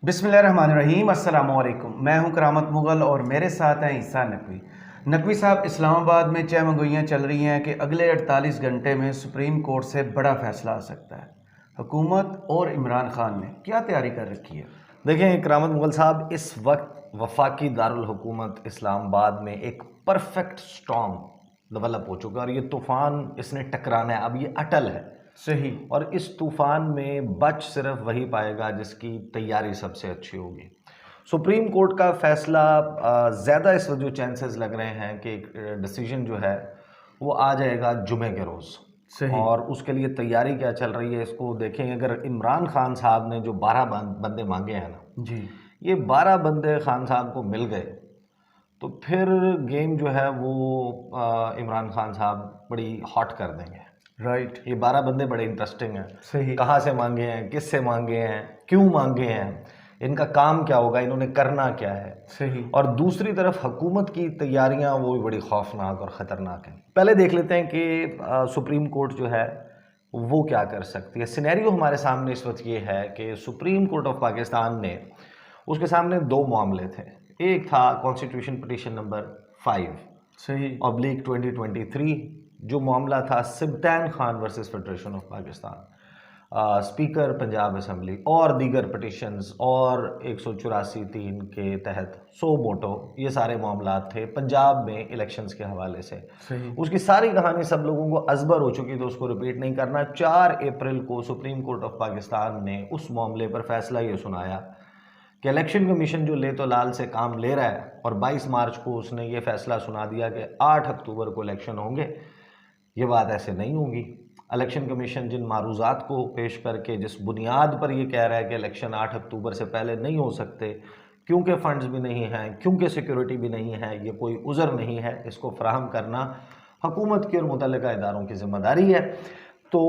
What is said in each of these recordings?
बिस्मिल्लाहिर्रहमानिर्रहीम अस्सलाम वालेकुम। मैं हूं करामत मुगल और मेरे साथ हैं ईसा नकवी। नकवी साहब, इस्लामाबाद में चहमगोइयाँ चल रही हैं कि अगले 48 घंटे में सुप्रीम कोर्ट से बड़ा फैसला आ सकता है। हुकूमत और इमरान खान ने क्या तैयारी कर रखी है? देखें करामत मुगल साहब, इस वक्त वफाकी दारुल हुकूमत इस्लामाबाद में एक परफेक्ट स्टॉर्म डेवलप हो चुका है और ये तूफ़ान इसने टकराना है। अब ये अटल है सही। और इस तूफ़ान में बच सिर्फ वही पाएगा जिसकी तैयारी सबसे अच्छी होगी। सुप्रीम कोर्ट का फैसला ज़्यादा इस वजह चांसेस लग रहे हैं कि डिसीजन जो है वो आ जाएगा जुमे के रोज़। सही। और उसके लिए तैयारी क्या चल रही है इसको देखें। अगर इमरान खान साहब ने जो 12 बंदे मांगे हैं ना, जी। ये 12 बंदे खान साहब को मिल गए तो फिर गेम जो है वो इमरान खान साहब बड़ी हॉट कर देंगे। राइट। ये 12 बंदे बड़े इंटरेस्टिंग हैं। सही। कहाँ से मांगे हैं, किस से मांगे हैं, क्यों मांगे हैं, इनका काम क्या होगा, इन्होंने करना क्या है। सही। और दूसरी तरफ हुकूमत की तैयारियां वो भी बड़ी खौफनाक और ख़तरनाक हैं। पहले देख लेते हैं कि सुप्रीम कोर्ट जो है वो क्या कर सकती है। सिनेरियो हमारे सामने इस वक्त ये है कि सुप्रीम कोर्ट ऑफ पाकिस्तान ने, उसके सामने दो मामले थे। एक था कॉन्स्टिट्यूशन पिटीशन नंबर 5 सही। ऑब्लिक 2023, जो मामला था Sibtain Khan versus federation of Pakistan, speaker Punjab assembly और दीगर पिटिशंस और 184(3) के तहत सो मोटो, ये सारे मामला थे पंजाब में इलेक्शंस के हवाले से। सही। उसकी सारी कहानी सब लोगों को अजबर हो चुकी, तो उसको रिपीट नहीं करना। 4 अप्रैल को सुप्रीम कोर्ट ऑफ पाकिस्तान ने उस मामले पर फैसला ये सुनाया कि इलेक्शन कमीशन जो ले तो लाल से काम ले रहा है, और 22 मार्च को उसने ये फैसला सुना दिया कि 8 अक्टूबर को इलेक्शन होंगे। ये बात ऐसे नहीं होगी। इलेक्शन कमीशन जिन मारूजात को पेश करके जिस बुनियाद पर ये कह रहा है कि इलेक्शन 8 अक्टूबर से पहले नहीं हो सकते, क्योंकि फंड्स भी नहीं हैं, क्योंकि सिक्योरिटी भी नहीं है, ये कोई उज़र नहीं है, इसको फराहम करना हुकूमत की और मुतल्लिका इदारों की ज़िम्मेदारी है। तो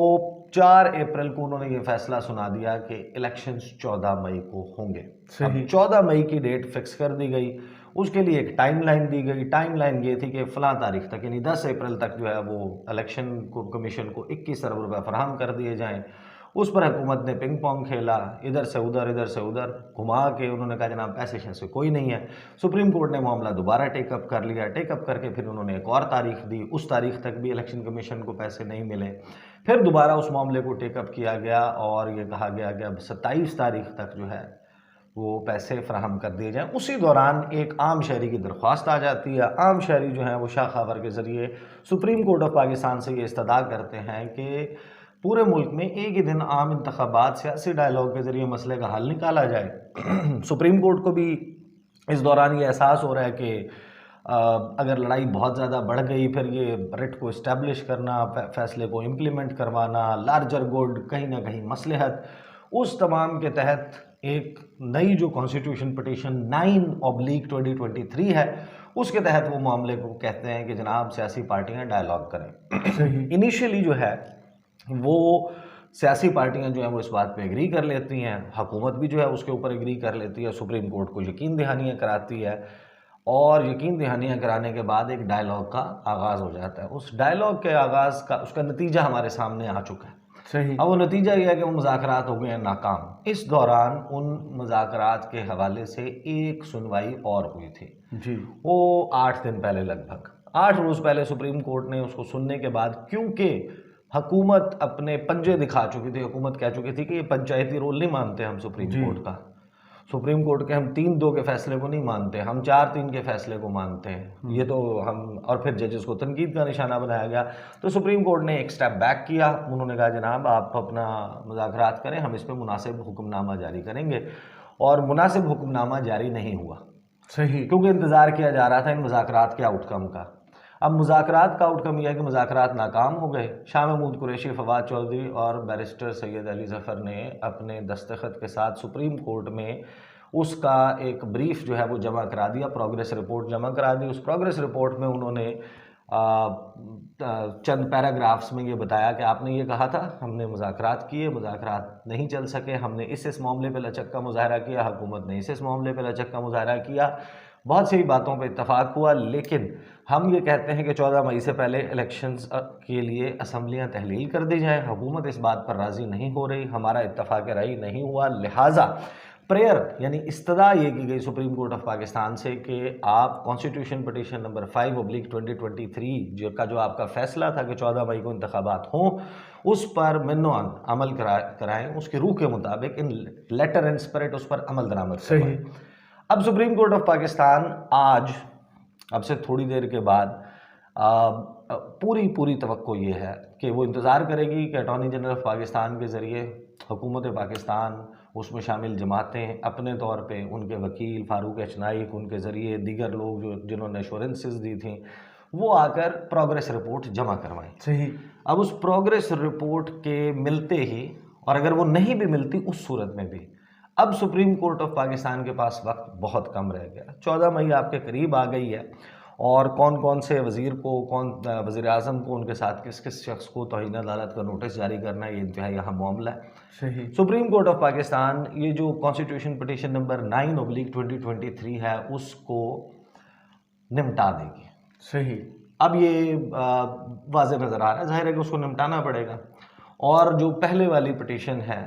4 अप्रैल को उन्होंने ये फैसला सुना दिया कि इलेक्शंस 14 मई को होंगे। अब 14 मई की डेट फिक्स कर दी गई, उसके लिए एक टाइमलाइन दी गई। टाइमलाइन ये थी कि फ़लाँ तारीख तक, यानी 10 अप्रैल तक जो है वो इलेक्शन को कमीशन को 21 अरब रुपये फराहम कर दिए जाएँ। उस पर हुकूमत ने पिंग पोंग खेला, इधर से उधर घुमा के उन्होंने कहा जनाब पैसे शैसे कोई नहीं है। सुप्रीम कोर्ट ने मामला दोबारा टेकअप कर लिया। टेकअप करके फिर उन्होंने एक और तारीख दी, उस तारीख तक भी इलेक्शन कमीशन को पैसे नहीं मिले। फिर दोबारा उस मामले को टेकअप किया गया और ये कहा गया कि अब 27 तारीख तक जो है वो पैसे फ्राहम कर दिए जाएँ। उसी दौरान एक आम शहरी की दरख्वास्त आ जाती है। आम शहरी जो है वो शाह खबर के ज़रिए सुप्रीम कोर्ट ऑफ पाकिस्तान से ये इस्तदा करते हैं कि पूरे मुल्क में एक ही दिन आम इंतखाबात सियासी डायलॉग के ज़रिए मसले का हल निकाला जाए। सुप्रीम कोर्ट को भी इस दौरान ये एहसास हो रहा है कि अगर लड़ाई बहुत ज़्यादा बढ़ गई, फिर ये रिट को इस्टेब्लिश करना, फैसले को इम्प्लीमेंट करवाना, लार्जर गुड, कहीं ना कहीं मसलहत, उस तमाम के तहत एक नई जो कॉन्स्टिट्यूशन पिटीशन 9/2023 है, उसके तहत वो मामले को कहते हैं कि जनाब सियासी पार्टियां डायलॉग करें। इनिशियली जो है वो सियासी पार्टियां जो हैं वो इस बात पे एग्री कर लेती हैं, हुकूमत भी जो है उसके ऊपर एग्री कर लेती है, सुप्रीम कोर्ट को यकीन दहानियाँ कराती है और यकीन दहानियाँ कराने के बाद एक डायलॉग का आगाज़ हो जाता है। उस डायलॉग के आगाज़ का उसका नतीजा हमारे सामने आ चुका है। सही। अब वो नतीजा ये है कि वो मुज़ाकरात हो गए हैं नाकाम। इस दौरान उन मुज़ाकरात के हवाले से एक सुनवाई और हुई थी जी। वो 8 दिन पहले, लगभग 8 रोज़ पहले सुप्रीम कोर्ट ने उसको सुनने के बाद, क्योंकि हुकूमत अपने पंजे दिखा चुकी थी, हुकूमत कह चुकी थी कि ये पंचायती रोल नहीं मानते हम सुप्रीम कोर्ट का, सुप्रीम कोर्ट के हम 3-2 के फैसले को नहीं मानते, हम 4-3 के फैसले को मानते हैं, ये तो हम, और फिर जजेस को तनकीद का निशाना बनाया गया। तो सुप्रीम कोर्ट ने एक स्टेप बैक किया। उन्होंने कहा जनाब आप अपना मुज़ाकरात करें, हम इस पर मुनासिब हुक्मनामा जारी करेंगे। और मुनासिब हुक्मनामा जारी नहीं हुआ। सही। क्योंकि इंतज़ार किया जा रहा था इन मुज़ाकरात के आउटकम का। अब मुज़ाकरात का आउटकम यह है कि मुज़ाकरात नाकाम हो गए। शाह महमूद कुरैशी, फवाद चौधरी और बैरिस्टर सैयद अली ज़फ़र ने अपने दस्तखत के साथ सुप्रीम कोर्ट में उसका एक ब्रीफ जो है वो जमा करा दिया, प्रोग्रेस रिपोर्ट जमा करा दी। उस प्रोग्रेस रिपोर्ट में उन्होंने चंद पैराग्राफ्स में ये बताया कि आपने ये कहा था, हमने मुज़ाकरात किए, मुज़ाकरात नहीं चल सके, हमने इस मामले पे लचक का मुज़ाहरा किया, हुकूमत ने इस मामले पे लचक का मुज़ाहरा किया, बहुत सी बातों पे इत्तफाक हुआ, लेकिन हम ये कहते हैं कि 14 मई से पहले इलेक्शंस के लिए असम्बलियाँ तहलील कर दी जाएँ। हुकूमत इस बात पर राज़ी नहीं हो रही, हमारा इत्तफाक राय नहीं हुआ, लिहाजा प्रेयर यानी इस्तदा ये की गई सुप्रीम कोर्ट ऑफ पाकिस्तान से कि आप कॉन्स्टिट्यूशन पटिशन नंबर 5/2023 का जो आपका फैसला था कि 14 मई को इंतखाबात हों, उस पर मिन्नोन अमल कराएं, उसकी रूह के मुताबिक इन लेटर एंड स्पिरिट उस पर अमल दरामद सही। अब सुप्रीम कोर्ट ऑफ पाकिस्तान आज अब से थोड़ी देर के बाद पूरी तवक्को ये है कि वो इंतज़ार करेगी कि अटॉर्नी जनरल ऑफ पाकिस्तान के ज़रिए हुकूमत पाकिस्तान, उसमें शामिल जमातें अपने तौर पे, उनके वकील फ़ारूक एच नाइक, उनके ज़रिए दीगर लोग जो जिन्होंने एश्योरेंसेस दी थी, वो आकर प्रोग्रेस रिपोर्ट जमा करवाएं। सही। अब उस प्रोग्रेस रिपोर्ट के मिलते ही, और अगर वो नहीं भी मिलती उस सूरत में भी, अब सुप्रीम कोर्ट ऑफ पाकिस्तान के पास वक्त बहुत कम रह गया। 14 मई आपके करीब आ गई है और कौन कौन से वज़ीर को, कौन वज़ीर आज़म को, उनके साथ किस किस शख्स को तौहीन अदालत का नोटिस जारी करना है, ये इंतहाई अहम मामला है। सही। सुप्रीम कोर्ट ऑफ पाकिस्तान ये जो कॉन्स्टिट्यूशन पटिशन नंबर 9/2023 है उसको निपटा देगी। सही। अब ये वाज़ेह नज़र आ रहा है, ज़ाहिर है कि उसको निपटाना पड़ेगा। और जो पहले वाली पटिशन है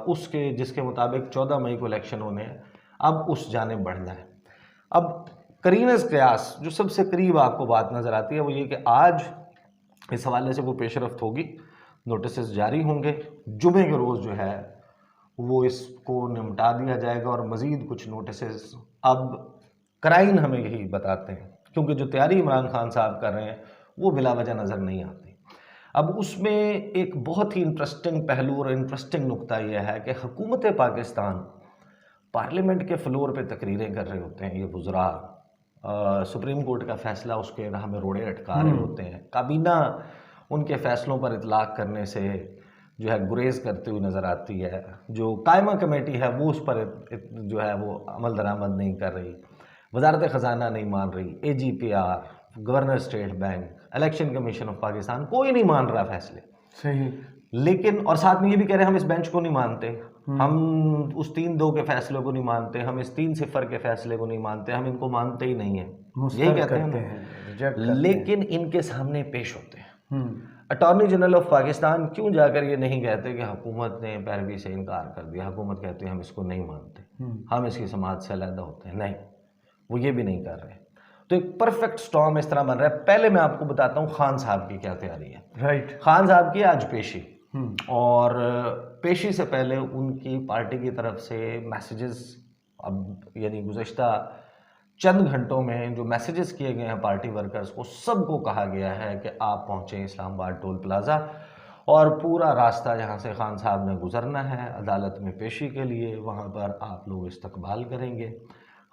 उसके जिसके मुताबिक 14 मई को इलेक्शन होने हैं, अब उस जानिब बढ़ना है। अब करीनस कयास जो सबसे करीब आपको बात नज़र आती है वो ये कि आज इस हवाले से वो पेशरफ्त होगी, नोटिस जारी होंगे, जुमे के रोज़ जो है वो इसको निपटा दिया जाएगा और मज़ीद कुछ नोटिस अब क्राइन हमें यही बताते हैं, क्योंकि जो तैयारी इमरान खान साहब कर रहे हैं वो बिला वजह नज़र नहीं आती। अब उसमें एक बहुत ही इंटरेस्टिंग पहलू और इंटरेस्टिंग नुक्ता यह है कि हुकूमत पाकिस्तान पार्लियामेंट के फ्लोर पे तकरीरें कर रहे होते हैं, ये वुज़रा सुप्रीम कोर्ट का फ़ैसला उसके राह में रोड़े अटका रहे होते हैं, काबीना उनके फ़ैसलों पर इतलाक़ करने से जो है गुरेज करती हुई नज़र आती है, जो कायमा कमेटी है वो उस पर जो है वो अमल दरामद नहीं कर रही, वजारत ख़जाना नहीं मान रही, AGPR, governor state bank, election commission of Pakistan, कोई नहीं मान रहा फैसले। सही। लेकिन और साथ में ये भी कह रहे हैं हम इस बेंच को नहीं मानते, हम उस 3-2 के फैसले को नहीं मानते, हम इस 3-0 के फैसले को नहीं मानते, हम इनको मानते ही नहीं है, यही कहते हैं। लेकिन इनके सामने पेश होते हैं। अटॉर्नी जनरल ऑफ पाकिस्तान क्यों जाकर ये नहीं कहते कि हुकूमत ने पैरवी से इनकार कर दिया, हुकूमत कहती है हम इसको नहीं मानते, हम इसकी समाज से अलग होते हैं, नहीं, वो ये भी नहीं कर रहे। तो एक परफेक्ट स्टॉर्म इस तरह बन रहा है। पहले मैं आपको बताता हूँ खान साहब की क्या तैयारी है। राइट। खान साहब की आज पेशी, और पेशी से पहले उनकी पार्टी की तरफ से मैसेजेस, अब यानी गुज़श्ता चंद घंटों में जो मैसेजेस किए गए हैं पार्टी वर्कर्स को, सबको कहा गया है कि आप पहुँचें इस्लामाबाद टोल प्लाज़ा और पूरा रास्ता जहाँ से खान साहब ने गुजरना है अदालत में पेशी के लिए, वहाँ पर आप लोग इस्तकबाल करेंगे।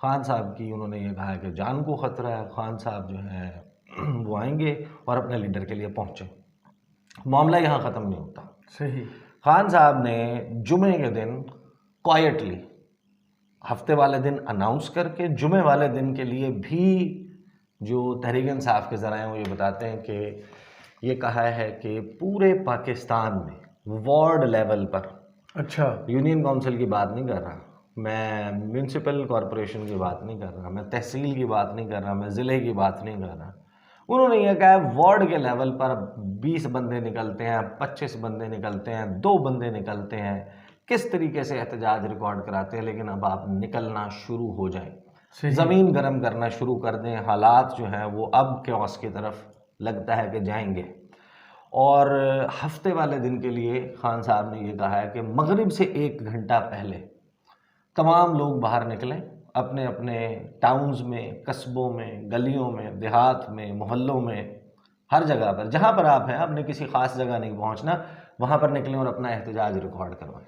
खान साहब की उन्होंने ये कहा है कि जान को ख़तरा है, खान साहब जो है वो आएंगे और अपने लीडर के लिए पहुँचे। मामला यहाँ ख़त्म नहीं होता। सही। खान साहब ने जुमे के दिन क्वाइटली, हफ्ते वाले दिन अनाउंस करके, जुमे वाले दिन के लिए भी जो तहरीक इंसाफ के ज़राए वो ये बताते हैं कि ये कहा है कि पूरे पाकिस्तान में वार्ड लेवल पर, अच्छा, यूनियन काउंसिल की बात नहीं कर रहा मैं, म्यूनसिपल कॉरपोरेशन की बात नहीं कर रहा मैं, तहसील की बात नहीं कर रहा मैं, ज़िले की बात नहीं कर रहा, उन्होंने ये कहा है वार्ड के लेवल पर 20 बंदे निकलते हैं, 25 बंदे निकलते हैं, 2 बंदे निकलते हैं, किस तरीके से एहतजाज रिकॉर्ड कराते हैं, लेकिन अब आप निकलना शुरू हो जाएं, ज़मीन गर्म करना शुरू कर दें, हालात जो हैं वो अब क्योस की तरफ लगता है कि जाएंगे। और हफ्ते वाले दिन के लिए खान साहब ने ये कहा है कि मगरिब से 1 घंटा पहले तमाम लोग बाहर निकलें, अपने अपने टाउन्स में, कस्बों में, गलियों में, देहात में, मोहल्लों में, हर जगह पर जहाँ पर आप हैं, आपने किसी ख़ास जगह नहीं पहुँचना, वहाँ पर निकलें और अपना एहतजाज रिकॉर्ड करवाएं।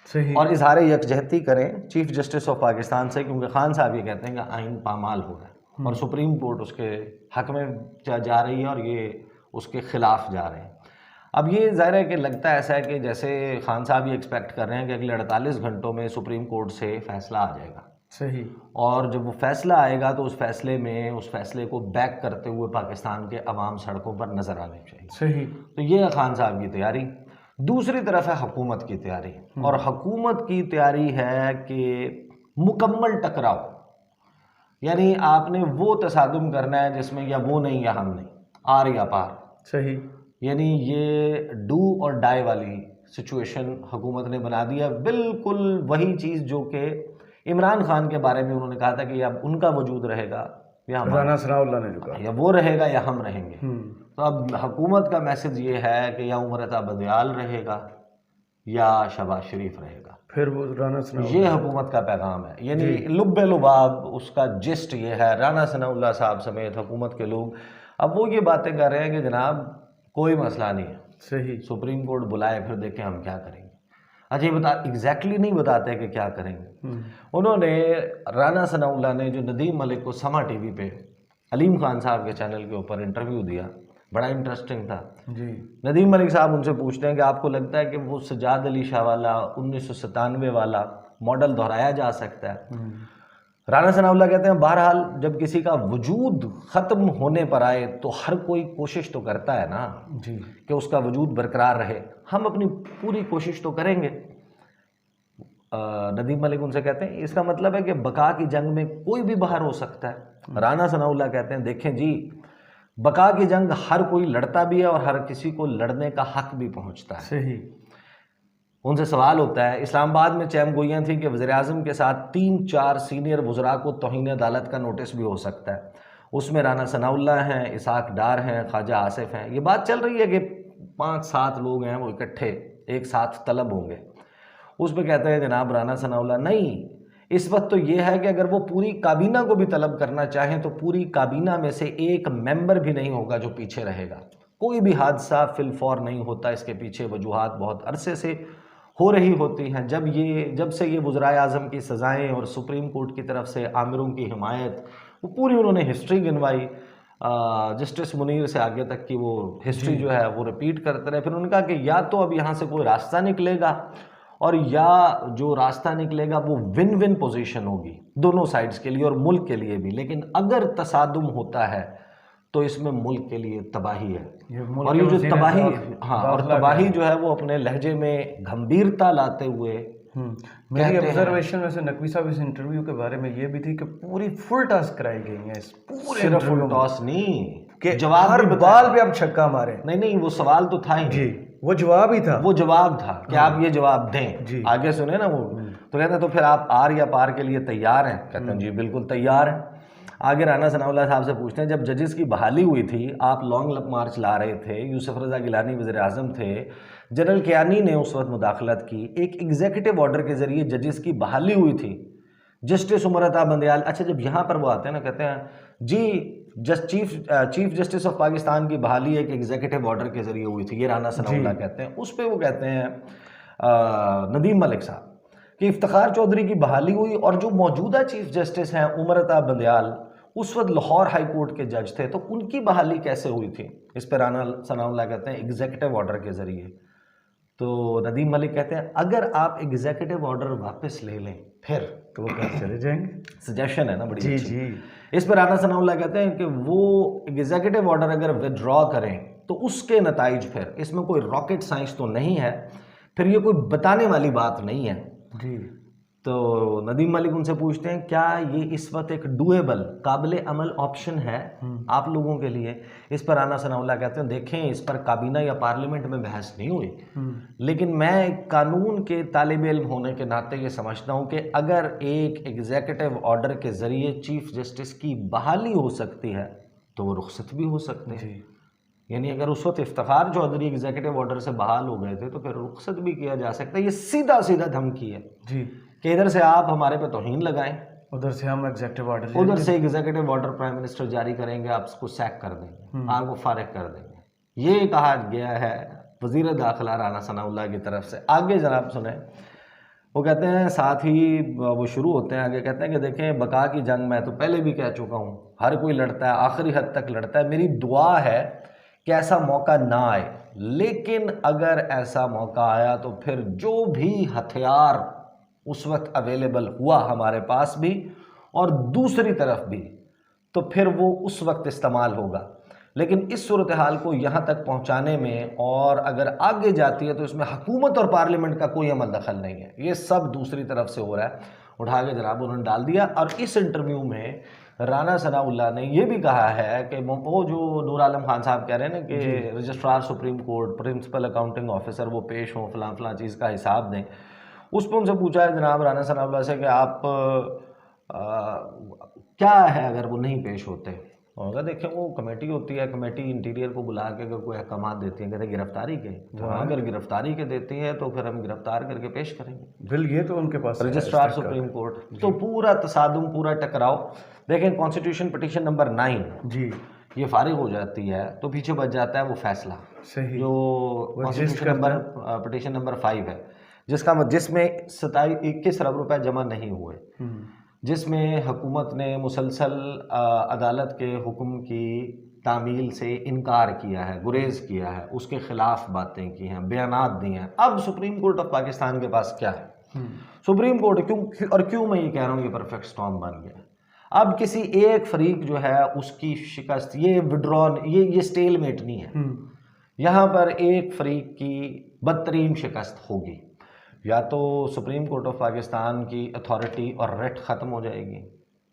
सही। और इजहार यकजहती करें चीफ जस्टिस ऑफ पाकिस्तान से, क्योंकि खान साहब ये कहते हैं कि आइन पामाल हो रहा है और सुप्रीम कोर्ट उसके हक में जा रही है और ये उसके ख़िलाफ़ जा रहे हैं। अब ये ज़ाहिर है कि लगता है ऐसा है कि जैसे खान साहब ये एक्सपेक्ट कर रहे हैं कि अगले 48 घंटों में सुप्रीम कोर्ट से फ़ैसला आ जाएगा। सही। और जब वो फ़ैसला आएगा तो उस फ़ैसले को बैक करते हुए पाकिस्तान के अवाम सड़कों पर नज़र आने चाहिए। सही। तो ये है खान साहब की तैयारी। दूसरी तरफ है हुकूमत की तैयारी, और हुकूमत की तैयारी है कि मुकम्मल टकराव, यानी आपने वो तसादुम करना है जिसमें या वो नहीं या हम नहीं, आर या पार। सही। यानी ये डू और डाई वाली सिचुएशन हुकूमत ने बना दिया, बिल्कुल वही चीज़ जो कि इमरान खान के बारे में उन्होंने कहा था कि अब उनका वजूद रहेगा या राना सनाउल्लाह ने जो कहा, या वो रहेगा या हम रहेंगे। तो अब हुकूमत का मैसेज ये है कि या उमरता बंदियाल रहेगा या शहबाज शरीफ रहेगा। फिर वो राना ये सनाउल्लाह, हुकूमत का पैगाम है, यानी लुब्बे लुबाब उसका जिस्ट ये है। राना सनाउल्लाह साहब समेत हुकूमत के लोग अब वो ये बातें कर रहे हैं कि जनाब कोई मसला नहीं है, सही, सुप्रीम कोर्ट बुलाए फिर देखें हम क्या करेंगे। अच्छा, ये बता एग्जैक्टली नहीं बताते कि क्या करेंगे। उन्होंने राना सनाउल्लाह ने जो नदीम मलिक को समा टीवी पे अलीम खान साहब के चैनल के ऊपर इंटरव्यू दिया, बड़ा इंटरेस्टिंग था जी। नदीम मलिक साहब उनसे पूछते हैं कि आपको लगता है कि वो सजाद अली शाह वाला 1997 वाला मॉडल दोहराया जा सकता है? राना सनाउल्लाह कहते हैं बहरहाल जब किसी का वजूद ख़त्म होने पर आए तो हर कोई कोशिश तो करता है ना जी कि उसका वजूद बरकरार रहे। हम अपनी पूरी कोशिश तो करेंगे। नदीम मलिक उनसे कहते हैं इसका मतलब है कि बका की जंग में कोई भी बाहर हो सकता है। राना सनाउल्लाह कहते हैं देखें जी, बका की जंग हर कोई लड़ता भी है और हर किसी को लड़ने का हक भी पहुंचता है। सही। उनसे सवाल होता है इस्लामाबाद में चैम गोइयाँ थी कि वज़ीर-ए-आज़म के साथ 3-4 सीनियर वज़रा को तौहीन अदालत का नोटिस भी हो सकता है। उसमें राना सनाउल्लाह हैं, इसहाक डार हैं, ख्वाजा आसिफ हैं। ये बात चल रही है कि 5-7 लोग हैं वो इकट्ठे एक साथ तलब होंगे। उस पर कहते हैं जनाब राना सनाउल्लाह नहीं, इस वक्त तो ये है कि अगर वो पूरी काबीना को भी तलब करना चाहें तो पूरी काबीना में से एक मेंबर भी नहीं होगा जो पीछे रहेगा। कोई भी हादसा फिलफौर नहीं होता, इसके पीछे वजूहात बहुत अरसे से हो रही होती हैं। जब से ये वज़राए आज़म की सज़ाएँ और सुप्रीम कोर्ट की तरफ से आमिरों की हिमायत, वो पूरी उन्होंने हिस्ट्री गिनवाई जस्टिस मुनीर से आगे तक की, वो हिस्ट्री जो है वो रिपीट करते रहे। फिर उन्होंने कहा कि या तो अब यहाँ से कोई रास्ता निकलेगा और या जो रास्ता निकलेगा वो विन विन पोजीशन होगी दोनों साइड्स के लिए और मुल्क के लिए भी। लेकिन अगर तसादुम होता है तो इसमें मुल्क के लिए तबाही है। और ये जो तबाही, हाँ, और तबाही जो है वो अपने लहजे में गंभीरता लाते हुए मेरी ऑब्जर्वेशन में से नकवी साहब इस इंटरव्यू के बारे में ये भी थी कि पूरी फुल टॉस कराई गई है। इस पूरे सिर्फ फुल टॉस नहीं कि जवाब हर बाल पे आप छक्का मारे, नहीं वो सवाल तो था ही जी, वो जवाब ही था, वो जवाब था कि आप ये जवाब दें। आगे सुने ना वो, तो कहते हैं तो फिर आप आर या पार के लिए तैयार हैं? कहते हैं जी बिल्कुल तैयार हैं। आगे राना सनाउल्लाह साहब से पूछते हैं जब जजेस की बहाली हुई थी, आप लॉन्ग मार्च ला रहे थे, यूसुफ रज़ा गिलानी वज़ीर आज़म थे, जनरल कियानी ने उस वक्त मुदाखलत की, एक एग्जीक्यूटिव ऑर्डर के ज़रिए जजेस की बहाली हुई थी, जस्टिस उमरता बंदियाल। अच्छा, जब यहाँ पर वो आते हैं ना, कहते हैं जी चीफ जस्टिस ऑफ पाकिस्तान की बहाली एक एग्जीक्यूटिव ऑर्डर के ज़रिए हुई थी, ये राना सनाउल्लाह कहते हैं। उस पर वो कहते हैं नदीम मलिक साहब कि इफ्तिखार चौधरी की बहाली हुई और जो मौजूदा चीफ जस्टिस हैं उमरता बंदियाल उस वक्त लाहौर हाई कोर्ट के जज थे, तो उनकी बहाली कैसे हुई थी? इस पर राना सनाउल्लाह कहते हैं एग्जीक्यूटिव ऑर्डर के ज़रिए। तो नदीम मलिक कहते हैं अगर आप एग्जीक्यूटिव ऑर्डर वापस ले लें फिर तो वो घर चले जाएंगे। सजेशन है ना बड़ी जी अच्छी। जी। इस पर राना सनाउल्लाह कहते हैं कि वो एग्जीक्यूटिव ऑर्डर अगर विदड्रॉ करें तो उसके नताइज, फिर इसमें कोई रॉकेट साइंस तो नहीं है, फिर ये कोई बताने वाली बात नहीं है जी। तो नदीम मलिक उनसे पूछते हैं क्या ये इस वक्त एक डूएबल, काबिल अमल ऑप्शन है आप लोगों के लिए? इस पर राना सनाउल्लाह कहते हैं देखें, इस पर काबीना या पार्लियामेंट में बहस नहीं हुई, लेकिन मैं कानून के तालिब इल्म होने के नाते ये समझता हूँ कि अगर एक एग्जीक्यूटिव ऑर्डर के ज़रिए चीफ जस्टिस की बहाली हो सकती है तो वो रुखसत भी हो सकते हैं। यानी अगर उस वक्त इफ्तिखार चौधरी एग्जीक्यूटिव ऑर्डर से बहाल हो गए थे तो फिर रुखसत भी किया जा सकता है। ये सीधा सीधा धमकी है जी कि इधर से आप हमारे पे तौहीन लगाएं, उधर से हम एग्जीक्यूटिव ऑर्डर, उधर से एग्जीक्यूटिव ऑर्डर प्राइम मिनिस्टर जारी करेंगे, आप उसको सैक कर देंगे, आपको फारिग कर देंगे। ये कहा गया है वजीर दाखिला राना सनाउल्लाह की तरफ से। आगे जनाब सुने, वो कहते हैं, साथ ही वो शुरू होते हैं आगे, कहते हैं कि देखें बका की जंग मैं तो पहले भी कह चुका हूँ, हर कोई लड़ता है, आखिरी हद तक लड़ता है। मेरी दुआ है कि ऐसा मौका ना आए, लेकिन अगर ऐसा मौका आया तो फिर जो भी हथियार उस वक्त अवेलेबल हुआ हमारे पास भी और दूसरी तरफ भी, तो फिर वो उस वक्त इस्तेमाल होगा। लेकिन इस सूरत हाल को यहाँ तक पहुँचाने में और अगर आगे जाती है तो इसमें हुकूमत और पार्लियामेंट का कोई अमल दखल नहीं है, ये सब दूसरी तरफ से हो रहा है। उठा के जनाब उन्होंने डाल दिया। और इस इंटरव्यू में राना सनाउल्लाह ने ये भी कहा है कि वो जो नूर आलम खान साहब कह रहे हैं ना कि registrar Supreme Court, principal accounting officer वो पेश हों, फलां फलां चीज़ का हिसाब दें। उस पर उनसे पूछा है जनाब राना सनाउल्लाह से कि आप क्या है अगर वो नहीं पेश होते। होगा देखें वो कमेटी होती है, कमेटी इंटीरियर को बुला के अगर कोई अहकाम देती है, कहते गिरफ्तारी के, तो हाँ अगर गिरफ्तारी के देती है तो फिर हम गिरफ्तार करके पेश करेंगे। बिल ये तो उनके पास रजिस्ट्रार सुप्रीम कोर्ट। तो पूरा तसादुम, पूरा टकराव देखें, कॉन्स्टिट्यूशन पिटीशन नंबर 9 जी ये फारिग हो जाती है तो पीछे बच जाता है वो फैसला सही जो कॉन्स्टिट्यूशन नंबर पिटीशन नंबर 5 है, जिसमें 21 अरब रुपए जमा नहीं हुए, जिसमें हुकूमत ने मुसलसल अदालत के हुक्म की तामील से इनकार किया है, गुरेज किया है, उसके खिलाफ बातें की हैं, बयानात दिए हैं। अब सुप्रीम कोर्ट ऑफ पाकिस्तान के पास क्या है? सुप्रीम कोर्ट क्यों मैं ये कह रहा हूँ ये परफेक्ट स्टॉर्म बन गया। अब किसी एक फरीक जो है उसकी शिकस्त, ये विड्रॉन, ये स्टेलमेट नहीं है। यहाँ पर एक फरीक की बदतरीन शिकस्त होगी, या तो सुप्रीम कोर्ट ऑफ पाकिस्तान की अथॉरिटी और रेट ख़त्म हो जाएगी,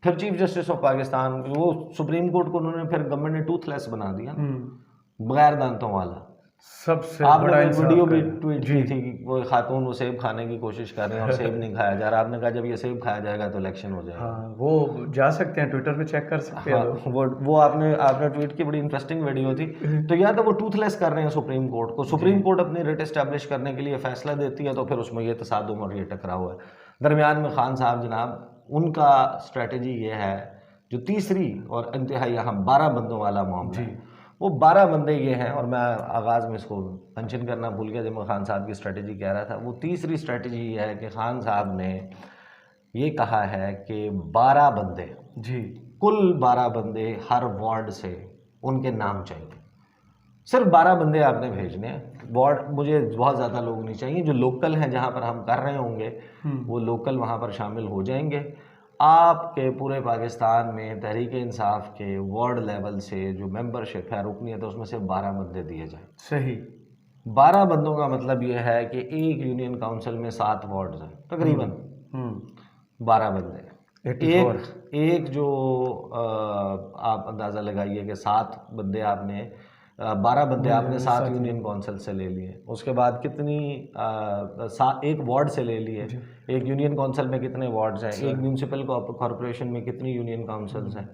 फिर चीफ जस्टिस ऑफ पाकिस्तान, वो सुप्रीम कोर्ट को उन्होंने फिर गवर्नमेंट ने टूथलेस बना दिया, बगैर दांतों वाला। सबसे आपने बड़ा वीडियो भी ट्वीट की थी कि वो खातून वो सेब खाने की कोशिश कर रहे हैं और सेब नहीं खाया जा रहा। आपने कहा जब ये सेब खाया जाएगा तो इलेक्शन हो जाएगा। हाँ, वो जा सकते हैं, ट्विटर पे चेक कर सकते हैं। हाँ, वो आपने ट्वीट की, बड़ी इंटरेस्टिंग वीडियो थी। तो या तो वो टूथलेस कर रहे हैं सुप्रीम कोर्ट को, सुप्रीम कोर्ट अपनी रेट एस्टैब्लिश करने के लिए फैसला देती है तो फिर उसमें ये तसादुम और ये टकराव है। दरमियान में खान साहब जनाब, उनका स्ट्रेटजी ये है, जो तीसरी और इंतहाई यहाँ 12 बंदों वाला मामला है, वो 12 बंदे ये हैं, और मैं आगाज़ में इसको मेंशन करना भूल गया जब मैं खान साहब की स्ट्रेटजी कह रहा था। वो तीसरी स्ट्रेटजी ये है कि खान साहब ने ये कहा है कि 12 बंदे जी, कुल 12 बंदे हर वार्ड से उनके नाम चाहिए। सिर्फ 12 बंदे आपने भेजने हैं। वार्ड मुझे बहुत ज़्यादा लोग नहीं चाहिए, जो लोकल हैं जहाँ पर हम कर रहे होंगे वो लोकल वहाँ पर शामिल हो जाएंगे। आपके पूरे पाकिस्तान में तहरीक इंसाफ के वार्ड लेवल से जो मेंबरशिप है, रुकनीत है, उसमें से 12 बंदे दिए जाए। सही। 12 बंदों का मतलब ये है कि एक यूनियन काउंसिल में 7 वार्ड्स हैं, तकरीबन 12 बंदे। एक जो आप अंदाज़ा लगाइए कि 7 बंदे आपने 12 बंदे आपने 7 यूनियन काउंसिल से ले लिए, उसके बाद कितनी एक वार्ड से ले लिए, एक यूनियन काउंसिल में कितने वार्ड्स हैं, एक म्यूनसिपल कॉरपोरेशन में कितनी यूनियन काउंसिल्स हैं,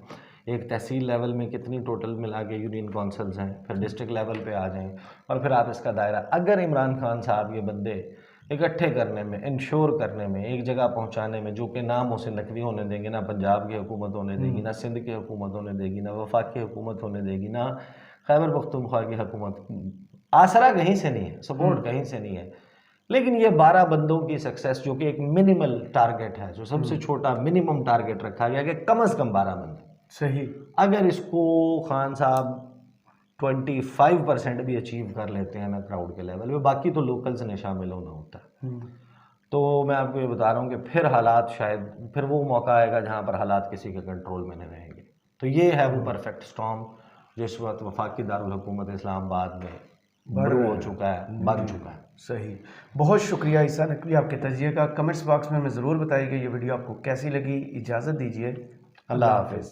एक तहसील लेवल में कितनी टोटल मिला के यूनियन काउंसिल्स हैं, फिर डिस्ट्रिक्ट लेवल पे आ जाएं, और फिर आप इसका दायरा, अगर इमरान खान साहब ये बंदे इकट्ठे करने में, इंश्योर करने में, एक जगह पहुंचाने में, जो कि ना मोहसिन नकवी होने देंगे, ना पंजाब की हुकूमत होने देगी, ना सिंध की हुकूमत होने देगी, ना वफाक की हुकूमत होने देगी, ना खैबर पख्तूनख्वा की हुकूमत, आसरा कहीं से नहीं है, सपोर्ट कहीं से नहीं है। लेकिन ये 12 बंदों की सक्सेस, जो कि एक मिनिमल टारगेट है, जो सबसे छोटा मिनिमम टारगेट रखा गया कि कम से कम 12 बंदे, सही, अगर इसको खान साहब 25% भी अचीव कर लेते हैं ना क्राउड के लेवल पे, बाकी तो लोकल्स ने शामिल होना होता है। तो मैं आपको ये बता रहा हूँ कि फिर हालात, शायद फिर वो मौका आएगा जहाँ पर हालात किसी के कंट्रोल में नहीं रहेंगे। तो ये है वो परफेक्ट स्टॉर्म जिस वक्त वफाकी दारुल हुकूमत इस्लामाबाद में बढ़ हो चुका है, बन चुका है। सही, बहुत शुक्रिया ईसा नकवी आपके तजिए का। कमेंट्स बॉक्स में हमें ज़रूर बताइएगा ये वीडियो आपको कैसी लगी। इजाज़त दीजिए, अल्लाह हाफिज़।